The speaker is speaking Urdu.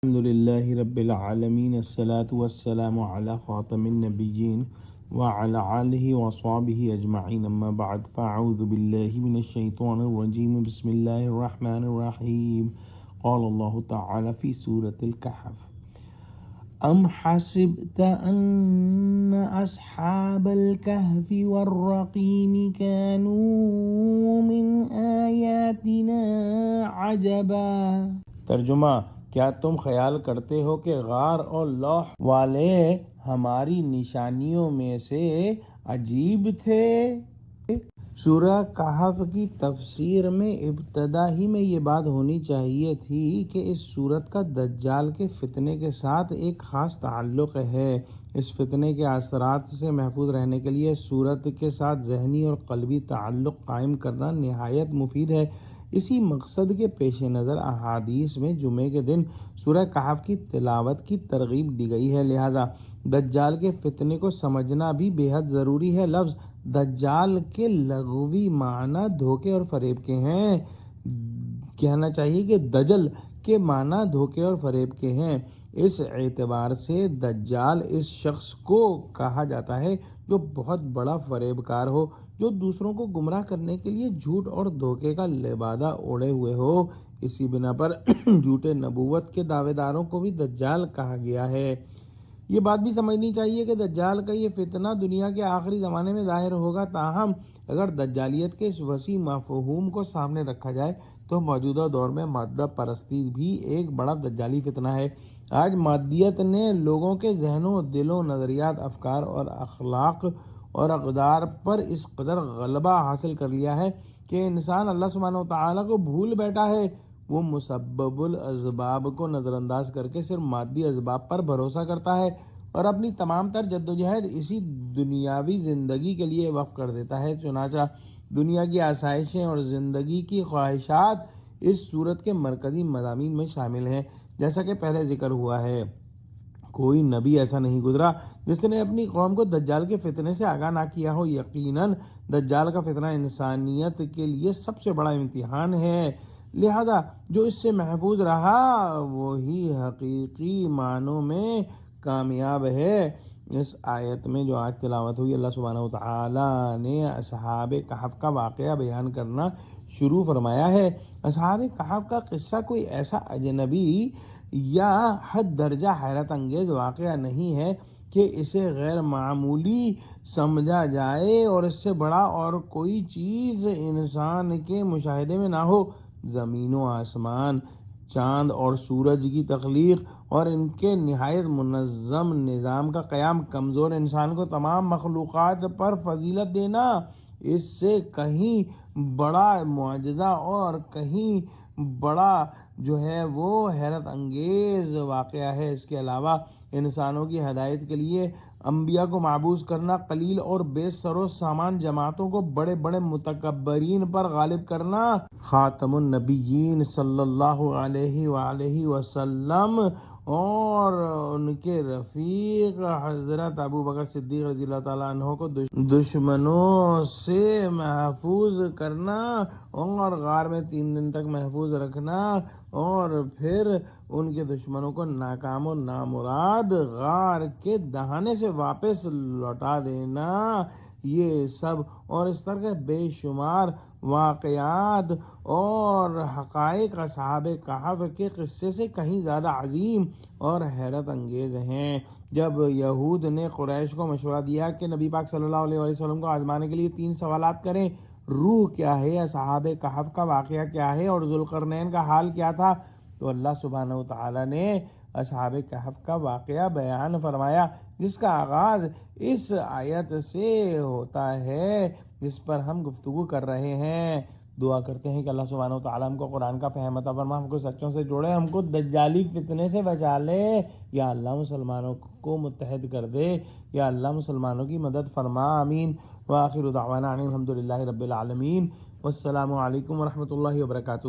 الحمد لله رب العالمين الصلاة والسلام على خاتم النبيين وعلى آله وصحبه أجمعين أما بعد فأعوذ بالله من الشيطان الرجيم بسم الله الرحمن الرحيم قال الله تعالى في سورة الكهف أم حسبت أن أصحاب الكهف والرقيم كانوا من آياتنا عجبا۔ ترجمہ: کیا تم خیال کرتے ہو کہ غار اور لوح والے ہماری نشانیوں میں سے عجیب تھے؟ سورہ کہف کی تفسیر میں ابتدا ہی میں یہ بات ہونی چاہیے تھی کہ اس سورت کا دجال کے فتنے کے ساتھ ایک خاص تعلق ہے۔ اس فتنے کے اثرات سے محفوظ رہنے کے لیے سورت کے ساتھ ذہنی اور قلبی تعلق قائم کرنا نہایت مفید ہے۔ اسی مقصد کے پیش نظر احادیث میں جمعے کے دن سورہ کہف کی تلاوت کی ترغیب دی گئی ہے، لہذا دجال کے فتنے کو سمجھنا بھی بے حد ضروری ہے۔ لفظ دجال کے لغوی معنی دھوکے اور فریب کے ہیں۔ کہنا چاہیے کہ دجل کے معنی دھوکے اور فریب کے ہیں۔ اس اعتبار سے دجال اس شخص کو کہا جاتا ہے جو بہت بڑا فریب کار ہو، جو دوسروں کو گمراہ کرنے کے لیے جھوٹ اور دھوکے کا لبادہ اوڑھے ہوئے ہو۔ اسی بنا پر جھوٹے نبوت کے دعوے داروں کو بھی دجال کہا گیا ہے۔ یہ بات بھی سمجھنی چاہیے کہ دجال کا یہ فتنہ دنیا کے آخری زمانے میں ظاہر ہوگا، تاہم اگر دجالیت کے اس وسیع مفہوم کو سامنے رکھا جائے تو موجودہ دور میں مادہ پرستی بھی ایک بڑا دجالی فتنہ ہے۔ آج مادیت نے لوگوں کے ذہنوں، دلوں، نظریات، افکار اور اخلاق اور اقدار پر اس قدر غلبہ حاصل کر لیا ہے کہ انسان اللہ سبحانہ وتعالیٰ کو بھول بیٹھا ہے۔ وہ مسبب الاسباب کو نظر انداز کر کے صرف مادی اسباب پر بھروسہ کرتا ہے اور اپنی تمام تر جدوجہد اسی دنیاوی زندگی کے لیے وقف کر دیتا ہے۔ چنانچہ دنیا کی آسائشیں اور زندگی کی خواہشات اس صورت کے مرکزی مضامین میں شامل ہیں۔ جیسا کہ پہلے ذکر ہوا ہے، کوئی نبی ایسا نہیں گزرا جس نے اپنی قوم کو دجال کے فتنے سے آگاہ نہ کیا ہو۔ یقیناً دجال کا فتنہ انسانیت کے لیے سب سے بڑا امتحان ہے، لہذا جو اس سے محفوظ رہا وہی حقیقی معنوں میں کامیاب ہے۔ اس آیت میں جو آج تلاوت ہوئی، اللہ سبحانہ وتعالیٰ نے اصحاب کہف کا واقعہ بیان کرنا شروع فرمایا ہے۔ اصحاب کہف کا قصہ کوئی ایسا اجنبی یا حد درجہ حیرت انگیز واقعہ نہیں ہے کہ اسے غیر معمولی سمجھا جائے اور اس سے بڑا اور کوئی چیز انسان کے مشاہدے میں نہ ہو۔ زمین و آسمان، چاند اور سورج کی تخلیق اور ان کے نہایت منظم نظام کا قیام، کمزور انسان کو تمام مخلوقات پر فضیلت دینا، اس سے کہیں بڑا معجزہ اور کہیں بڑا جو ہے وہ حیرت انگیز واقعہ ہے۔ اس کے علاوہ انسانوں کی ہدایت کے لیے انبیاء کو معبوس کرنا، قلیل اور بے سر و سامان جماعتوں کو بڑے بڑے متکبرین پر غالب کرنا، خاتم النبیین صلی اللہ علیہ وآلہ وسلم اور ان کے رفیق حضرت ابو بکر صدیق رضی اللہ تعالیٰ عنہ کو دشمنوں سے محفوظ کرنا اور غار میں 3 دن تک محفوظ رکھنا اور پھر ان کے دشمنوں کو ناکام و نامراد غار کے دہانے سے واپس لوٹا دینا، یہ سب اور اس طرح کے بے شمار واقعات اور حقائق اصحاب کہف کے قصے سے کہیں زیادہ عظیم اور حیرت انگیز ہیں۔ جب یہود نے قریش کو مشورہ دیا کہ نبی پاک صلی اللہ علیہ وسلم کو آزمانے کے لیے 3 سوالات کریں، روح کیا ہے، اصحاب کہف کا واقعہ کیا ہے اور ذوالقرنین کا حال کیا تھا، تو اللہ سبحانہ وتعالیٰ نے اصحاب کہف کا واقعہ بیان فرمایا، جس کا آغاز اس آیت سے ہوتا ہے جس پر ہم گفتگو کر رہے ہیں۔ دعا کرتے ہیں کہ اللہ سبحانہ وتعالیٰ ہم کو قرآن کا فہم عطا فرما، ہم کو سچوں سے جوڑے، ہم کو دجالی فتنے سے بچا لے۔ یا اللہ مسلمانوں کو متحد کر دے، یا اللہ مسلمانوں کی مدد فرما، آمین۔ وآخر دعوانا الحمد للہ رب العالمین، والسلام علیکم ورحمۃ اللہ وبرکاتہ۔